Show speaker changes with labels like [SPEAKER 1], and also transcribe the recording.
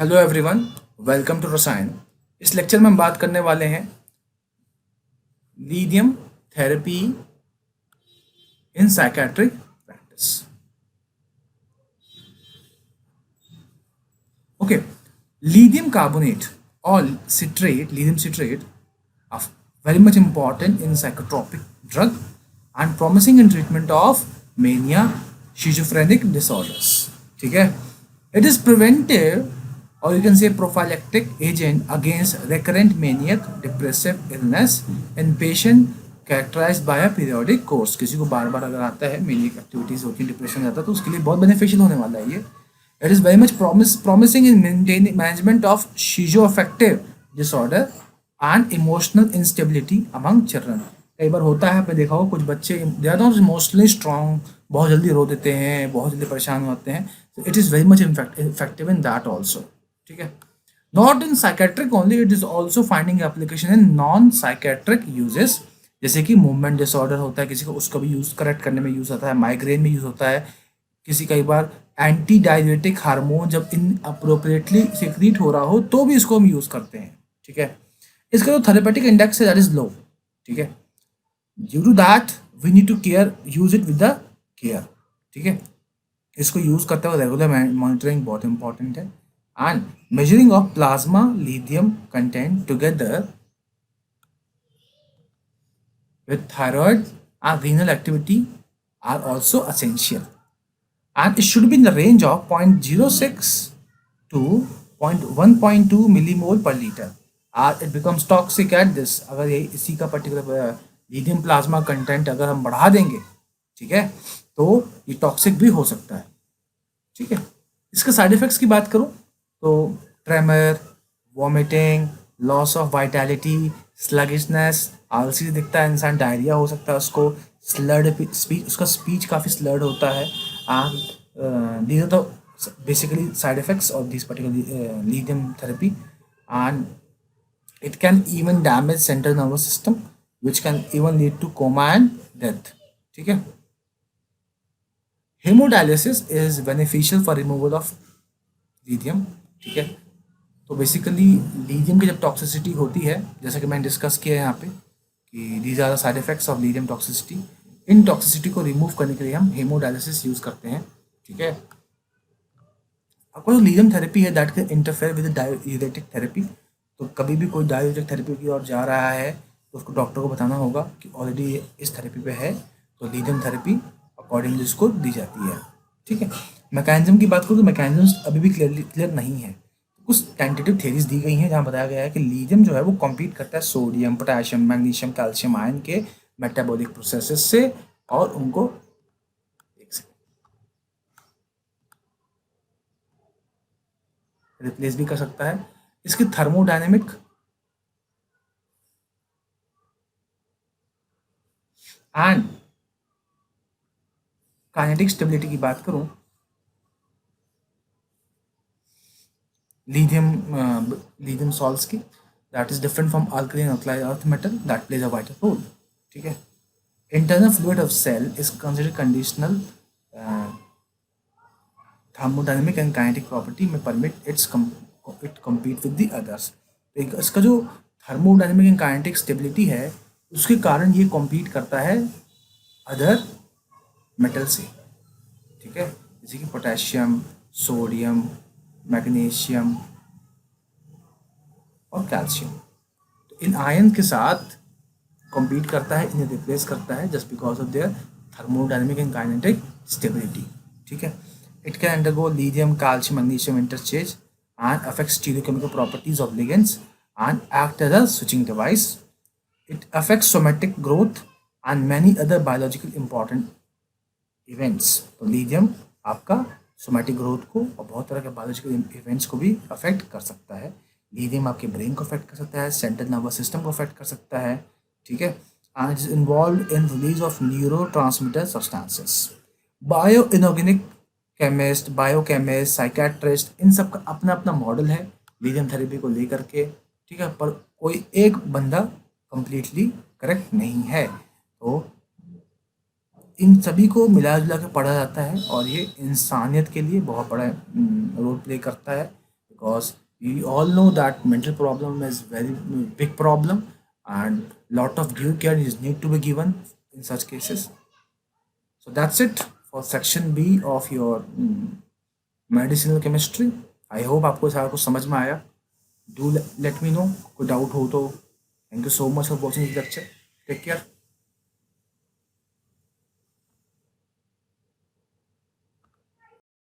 [SPEAKER 1] Hello everyone, welcome to रसायन। इस lecture में हम बात करने वाले हैं lithium therapy in psychiatric practice. Okay, lithium carbonate or citrate, lithium citrate are very much important in psychotropic drug and promising in treatment of mania, schizophrenic disorders. ठीक है, it is preventive or you can say prophylactic agent against recurrent maniac depressive illness in patient characterized by a periodic course. किसी को बार बार अगर आता है maniac activities होती है, depression आता है, तो उसके लिए बहुत बेनिफिशियल होने वाला है ये। It is very much promising in maintaining management of schizoaffective disorder and emotional instability among children. कई बार होता है, आपने देखा हो कुछ बच्चे they are not emotionally strong, बहुत जल्दी रो देते हैं, बहुत जल्दी परेशान होते हैं। तो it is very much effective in that also. ठीक है, not in psychiatric only, it is also finding application in non psychiatric uses. जैसे कि मूवमेंट डिसऑर्डर होता है किसी को, उसका भी यूज़ करेक्ट करने में यूज़ होता है, माइग्रेन में यूज़ होता है, किसी कई बार एंटी डायबिटिक हार्मोन जब इन अप्रोप्रिएटली सिक्रीट हो रहा हो तो भी इसको हम यूज़ करते हैं। ठीक है, इसका जो थेरेपेटिक इंडेक्स है दैट इज लो। ठीक है, due to that we need to care, use it with the care. ठीक है, इसको यूज़ करते हुए रेगुलर मॉनिटरिंग बहुत इंपॉर्टेंट है। And measuring of plasma lithium content together with thyroid and renal activity are also essential, and it should be in the range of 0.06 to 1.2 millimole per liter, और it becomes toxic at this। अगर ये इसी का particular lithium plasma content अगर हम बढ़ा देंगे, ठीक है, तो ये टॉक्सिक भी हो सकता है। ठीक है, इसके साइड इफेक्ट्स की बात करूं तो tremor, vomiting, loss of vitality, sluggishness, आलसी दिखता है इंसान, डायरिया हो सकता है उसको, स्लर्ड स्पीच, उसका स्पीच काफ़ी स्लर्ड होता है। And these are the basically side effects of this particular lithium therapy, and it can even damage central nervous system which can even lead to coma and death। ठीक है, hemodialysis is beneficial for removal of lithium. ठीक है, तो basically lithium की जब toxicity होती है, जैसा कि मैंने डिस्कस किया है यहाँ पे कि these are the side effects of lithium toxicity, इन टॉक्सिसिटी को रिमूव करने के लिए हम हेमोडायलिसिस यूज़ करते हैं। ठीक है, आपको जो लिथियम थेरेपी है that can interfere with diuretic therapy. तो कभी भी कोई डायूरेटिक थेरेपी की ओर जा रहा है तो उसको डॉक्टर को बताना होगा कि ऑलरेडी इस थेरेपी पे है, तो लिथियम थेरेपी अकॉर्डिंगली उसको दी जाती है। ठीक है, मैकेनिज्म की बात करूँ तो मैकेनिज्म अभी भी क्लियर नहीं है। कुछ टेंटेटिव थेरीज दी गई हैं जहाँ बताया गया है कि लिथियम जो है वो कम्पीट करता है sodium, potassium, magnesium, calcium ion के मेटाबॉलिक प्रोसेसेस से, और उनको रिप्लेस भी कर सकता है। इसकी थर्मोडायनेमिक एंड काइनेटिक स्टेबिलिटी की बात करूं, lithium salts की, that is different from alkaline alkali earth metal that plays a vital role। ठीक है, internal fluid of cell is considered conditional thermodynamic and kinetic property में permit it compete with the others। तो इसका जो thermodynamic and kinetic stability है उसके कारण ये कॉम्पीट करता है अदर मेटल से। ठीक है, जैसे कि पोटेशियम, सोडियम, मैग्नीशियम और कैल्शियम, तो इन आयन के साथ कॉम्पीट करता है, इन्हें रिप्लेस करता है just because of their thermodynamic and kinetic stability. ठीक है, it can undergo lithium calcium magnesium interchange and affects stereochemical properties of ligands and act as a switching device। It affects somatic growth and many other biological important events। तो lithium आपका somatic growth को और बहुत तरह के biological events को भी affect कर सकता है। लिथियम आपके ब्रेन को अफेक्ट कर सकता है, सेंट्रल नर्वस सिस्टम को अफेक्ट कर सकता है। ठीक है, and is involve in release of neurotransmitter substances. Bioinorganic chemist, biochemist, psychiatrist, इन सब का अपना अपना मॉडल है लिथियम थेरेपी को लेकर के। ठीक है, पर कोई एक बंदा कंप्लीटली करेक्ट नहीं है, तो इन सभी को मिला जुला के पढ़ा जाता है और ये इंसानियत के लिए बहुत बड़ा रोल प्ले करता है। because we all know that mental problem is very big problem, and lot of due care is need to be given in such cases. So that's it for section B of your medicinal chemistry. I hope आपको सारा कुछ समझ में आया. Do let me know कोई doubt हो तो. Thank you so much for watching this lecture. Take care.